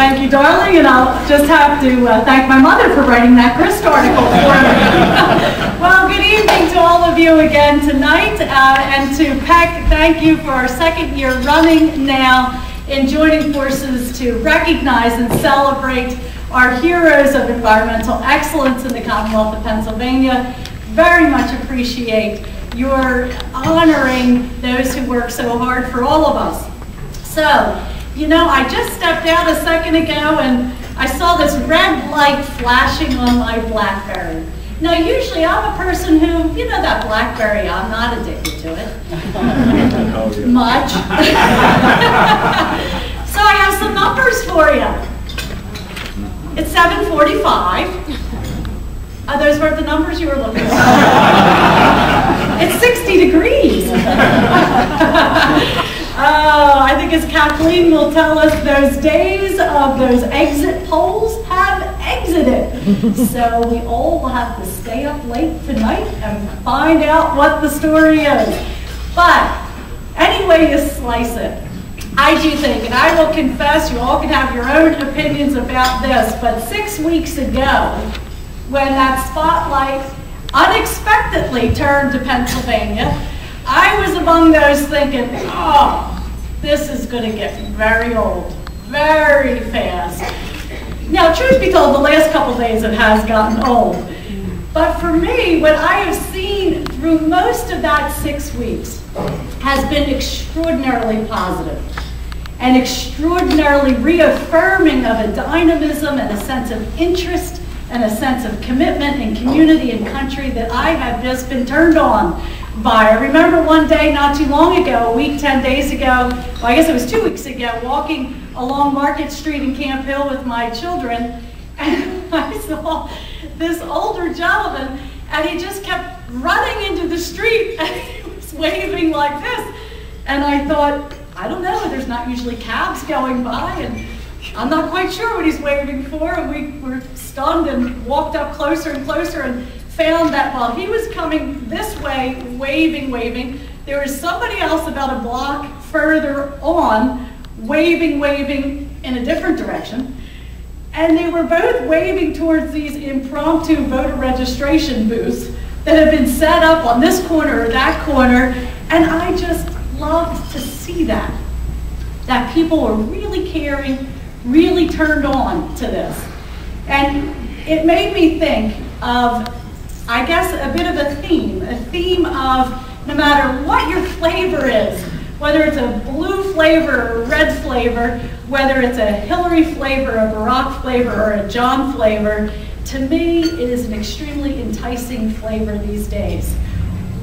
Thank you, darling, and I'll just have to thank my mother for writing that grist article for me. Well, good evening to all of you again tonight, and to Peck, thank you for our second year running now in joining forces to recognize and celebrate our heroes of environmental excellence in the Commonwealth of Pennsylvania. Very much appreciate your honoring those who work so hard for all of us. So, you know, I just stepped out a second ago and I saw this red light flashing on my BlackBerry. Now, usually I'm a person who, you know, that BlackBerry, I'm not addicted to it. Much. So I have some numbers for you. It's 7:45. Those weren't the numbers you were looking for. It's 60 degrees. I think as Kathleen will tell us, those days of those exit polls have exited. So we all will have to stay up late tonight and find out what the story is. But any way you slice it, I do think, and I will confess, you all can have your own opinions about this, but 6 weeks ago, when that spotlight unexpectedly turned to Pennsylvania, I was among those thinking, oh, this is going to get very old, very fast. Now, truth be told, the last couple days it has gotten old. But for me, what I have seen through most of that 6 weeks has been extraordinarily positive and extraordinarily reaffirming of a dynamism and a sense of interest and a sense of commitment and community and country that I have just been turned on by. I remember one day not too long ago, a week, 10 days ago, well, I guess it was 2 weeks ago, walking along Market Street in Camp Hill with my children, and I saw this older gentleman, and he just kept running into the street, and he was waving like this. And I thought, I don't know, there's not usually cabs going by, and I'm not quite sure what he's waving for, and we were stunned and walked up closer and closer and found that while he was coming this way, waving, there was somebody else about a block further on, waving in a different direction. And they were both waving towards these impromptu voter registration booths that had been set up on this corner or that corner. And I just loved to see that people were really caring, really turned on to this. And it made me think of, I guess, a bit of a theme of no matter what your flavor is, whether it's a blue flavor or a red flavor, whether it's a Hillary flavor, a Barack flavor, or a John flavor, to me it is an extremely enticing flavor these days.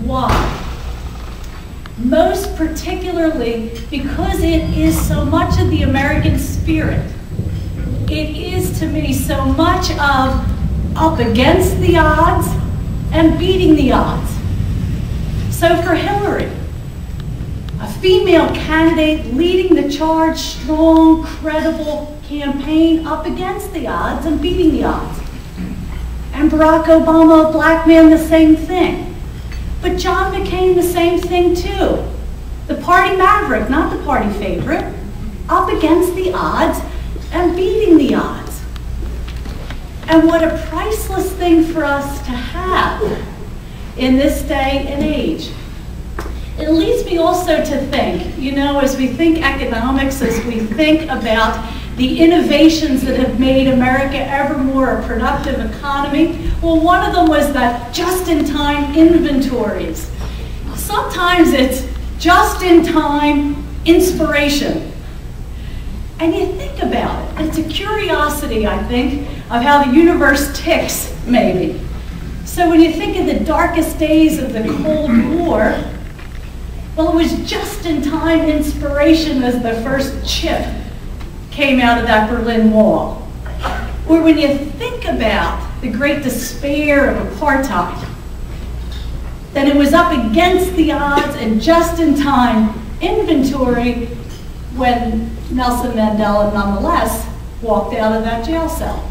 Why? Most particularly because it is so much of the American spirit. It is to me so much of up against the odds and beating the odds. So for Hillary, a female candidate leading the charge, strong, credible campaign up against the odds and beating the odds. And Barack Obama, a black man, the same thing. But John McCain, the same thing too. The party maverick, not the party favorite, up against the odds and beating the odds. And what a priceless thing for us to have in this day and age. It leads me also to think, you know, as we think economics, as we think about the innovations that have made America ever more a productive economy, well, one of them was that just-in-time inventories. Sometimes it's just-in-time inspiration. And you think about it, and it's a curiosity, I think, of how the universe ticks, maybe. So when you think of the darkest days of the Cold War, well, it was just-in-time inspiration as the first chip came out of that Berlin Wall. Or when you think about the great despair of apartheid, then it was up against the odds and just-in-time inventory when Nelson Mandela nonetheless walked out of that jail cell.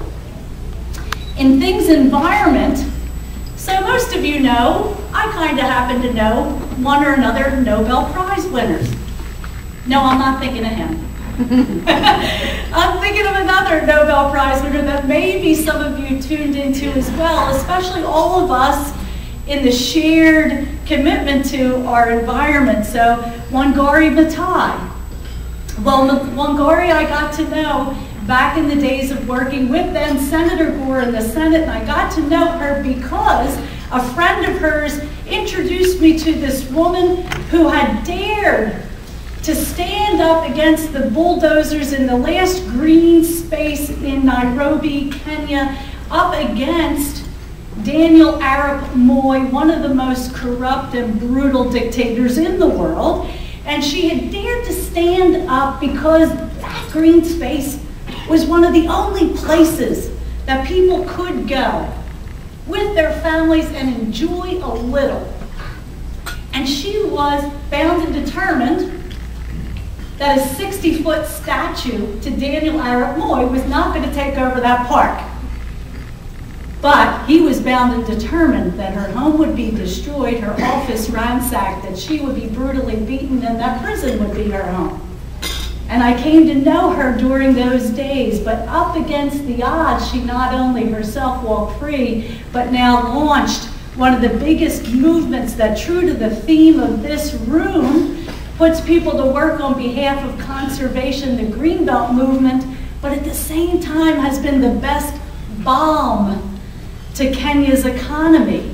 In things environment, so most of you know, I kind of happen to know one or another Nobel Prize winners. No, I'm not thinking of him. I'm thinking of another Nobel Prize winner that maybe some of you tuned into as well, especially all of us in the shared commitment to our environment. So Wangari Maathai. Well, Wangari I got to know back in the days of working with then Senator Gore in the Senate, and I got to know her because a friend of hers introduced me to this woman who had dared to stand up against the bulldozers in the last green space in Nairobi, Kenya, up against Daniel Arap Moi, one of the most corrupt and brutal dictators in the world. And she had dared to stand up because that green space was one of the only places that people could go with their families and enjoy a little. And she was bound and determined that a 60-foot statue to Daniel Arap Moi was not going to take over that park. But he was bound and determined that her home would be destroyed, her office ransacked, that she would be brutally beaten, and that prison would be her home. And I came to know her during those days, but up against the odds, she not only herself walked free, but now launched one of the biggest movements that, true to the theme of this room, puts people to work on behalf of conservation, the Greenbelt movement, but at the same time has been the best balm to Kenya's economy,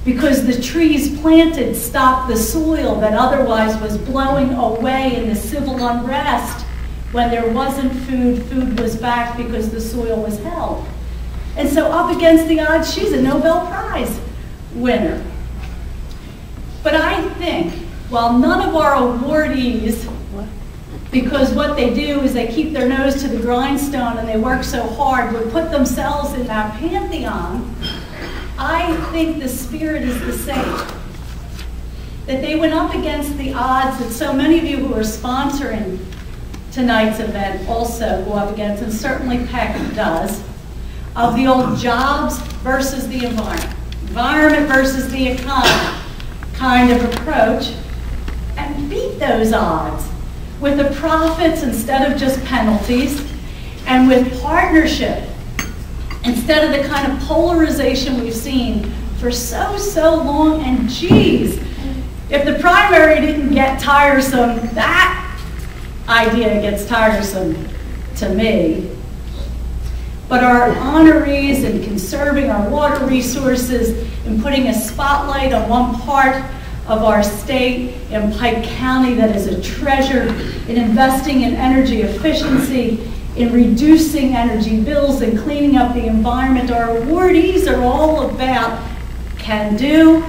because the trees planted stopped the soil that otherwise was blowing away in the civil unrest. When there wasn't food, food was back because the soil was held. And so up against the odds, she's a Nobel Prize winner. But I think, while none of our awardees, because what they do is they keep their nose to the grindstone and they work so hard, would put themselves in that pantheon, I think the spirit is the same. That they went up against the odds that so many of you who are sponsoring tonight's event also go up against, and certainly PEC does, of the old jobs versus the environment versus the economy kind of approach, and beat those odds with the profits instead of just penalties, and with partnership instead of the kind of polarization we've seen for so long. And geez, if the primary didn't get tiresome, that idea gets tiresome to me. But our honorees in conserving our water resources and putting a spotlight on one part of our state in Pike County that is a treasure, in investing in energy efficiency, in reducing energy bills and cleaning up the environment. Our awardees are all about can-do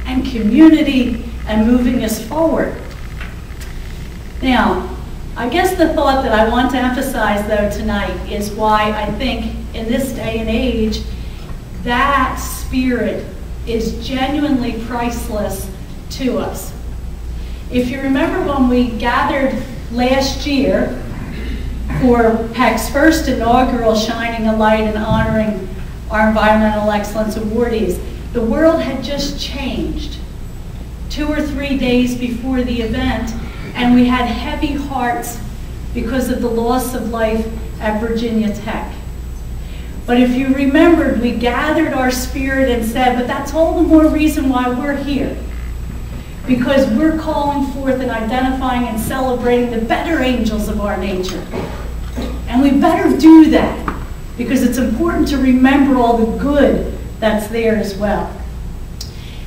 and community and moving us forward. Now, I guess the thought that I want to emphasize though tonight is why I think in this day and age that spirit is genuinely priceless to us. If you remember when we gathered last year for PEC's first inaugural Shining a Light and honoring our Environmental Excellence awardees, the world had just changed 2 or 3 days before the event, and we had heavy hearts because of the loss of life at Virginia Tech. But if you remembered, we gathered our spirit and said, but that's all the more reason why we're here. Because we're calling forth and identifying and celebrating the better angels of our nature. And we better do that, because it's important to remember all the good that's there as well.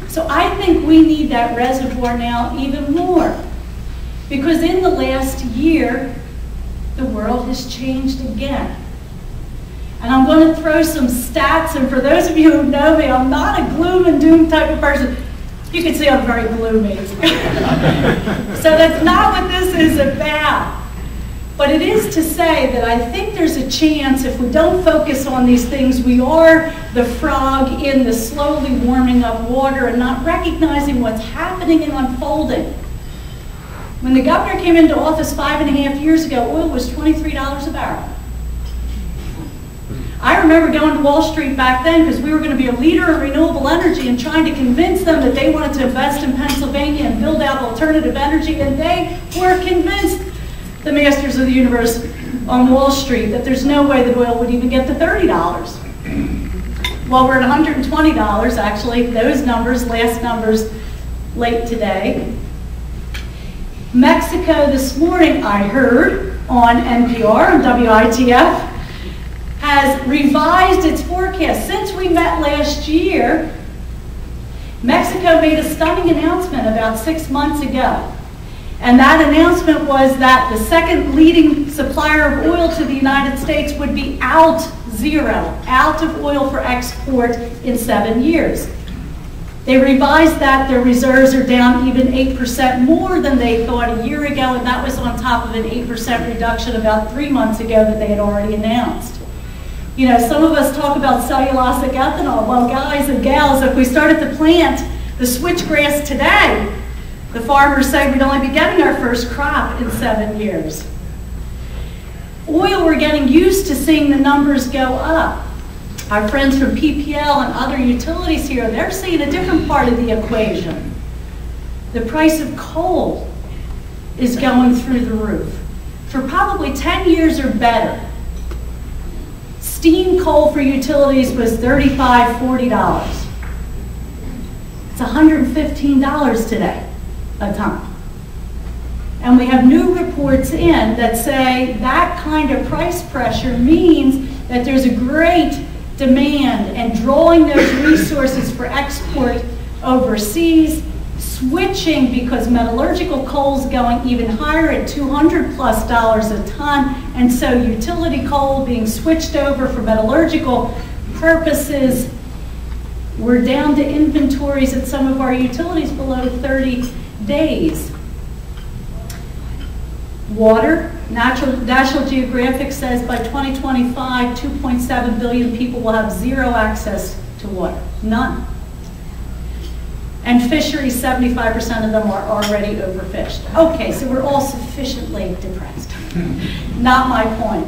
So I think we need that reservoir now even more, because in the last year, the world has changed again. And I'm going to throw some stats, and for those of you who know me, I'm not a gloom and doom type of person. You can see I'm very gloomy. So that's not what this is about. But it is to say that I think there's a chance, if we don't focus on these things, we are the frog in the slowly warming up water and not recognizing what's happening and unfolding. When the governor came into office 5.5 years ago, oil was $23 a barrel. I remember going to Wall Street back then because we were going to be a leader in renewable energy and trying to convince them that they wanted to invest in Pennsylvania and build out alternative energy, and they were convinced. The master masters of the universe on Wall Street that there's no way that oil would even get to $30. Well, we're at $120, actually. Those numbers, last numbers, late today. Mexico this morning, I heard on NPR, on WITF, has revised its forecast. Since we met last year, Mexico made a stunning announcement about 6 months ago. And that announcement was that the second leading supplier of oil to the United States would be out of oil for export in 7 years. They revised that. Their reserves are down even 8% more than they thought a year ago, and that was on top of an 8% reduction about 3 months ago that they had already announced. You know, some of us talk about cellulosic ethanol. Well, guys and gals, if we started to plant the switchgrass today, the farmers say we'd only be getting our first crop in 7 years. Oil, we're getting used to seeing the numbers go up. Our friends from PPL and other utilities here, they're seeing a different part of the equation. The price of coal is going through the roof. For probably 10 years or better, steam coal for utilities was $35, $40. It's $115 today a ton. And we have new reports in that say that kind of price pressure means that there's a great demand and drawing those resources for export overseas, switching because metallurgical coal is going even higher at $200+ a ton, and so utility coal being switched over for metallurgical purposes. We're down to inventories at some of our utilities below 30 days. Water, National Geographic says by 2025, 2.7 billion people will have zero access to water, none. And fisheries, 75% of them are already overfished. Okay, so we're all sufficiently depressed. Not my point.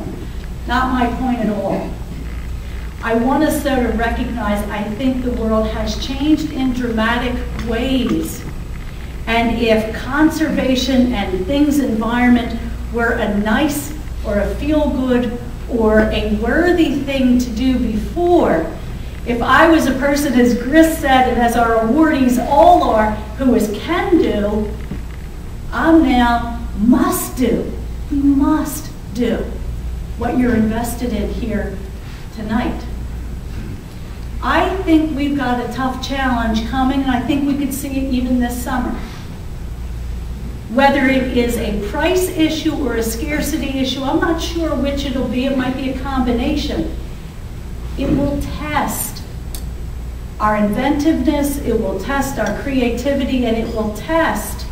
Not my point at all. I want us though to recognize I think the world has changed in dramatic ways. And if conservation and things environment were a nice or a feel-good or a worthy thing to do before, if I was a person, as Gris said, and as our awardees all are, who is can do, I'm now must do. We must do what you're invested in here tonight. I think we've got a tough challenge coming, and I think we could see it even this summer. Whether it is a price issue or a scarcity issue, I'm not sure which it'll be. It might be a combination. It will test our inventiveness, it will test our creativity, and it will test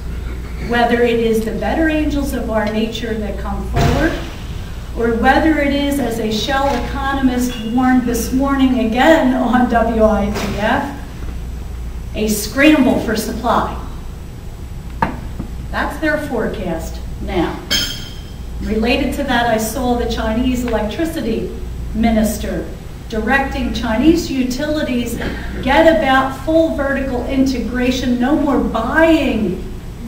whether it is the better angels of our nature that come forward, or whether it is, as a Shell economist warned this morning again on WITF, a scramble for supply. That's their forecast now. Related to that, I saw the Chinese electricity minister directing Chinese utilities get about full vertical integration, no more buying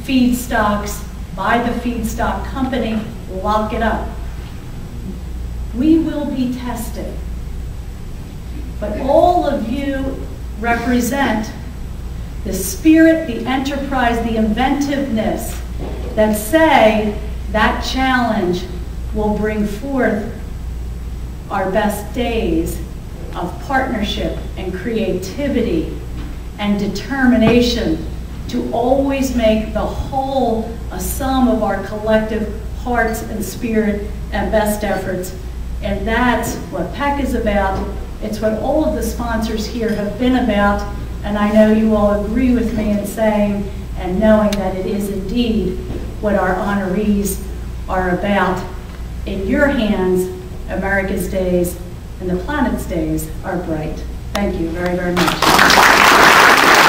feedstocks by the feedstock company, lock it up. We will be tested. But all of you represent the spirit, the enterprise, the inventiveness that say that challenge will bring forth our best days of partnership and creativity and determination to always make the whole a sum of our collective hearts and spirit and best efforts. And that's what PEC is about. It's what all of the sponsors here have been about. And I know you all agree with me in saying and knowing that it is indeed what our honorees are about. In your hands, America's days and the planet's days are bright. Thank you very, very much.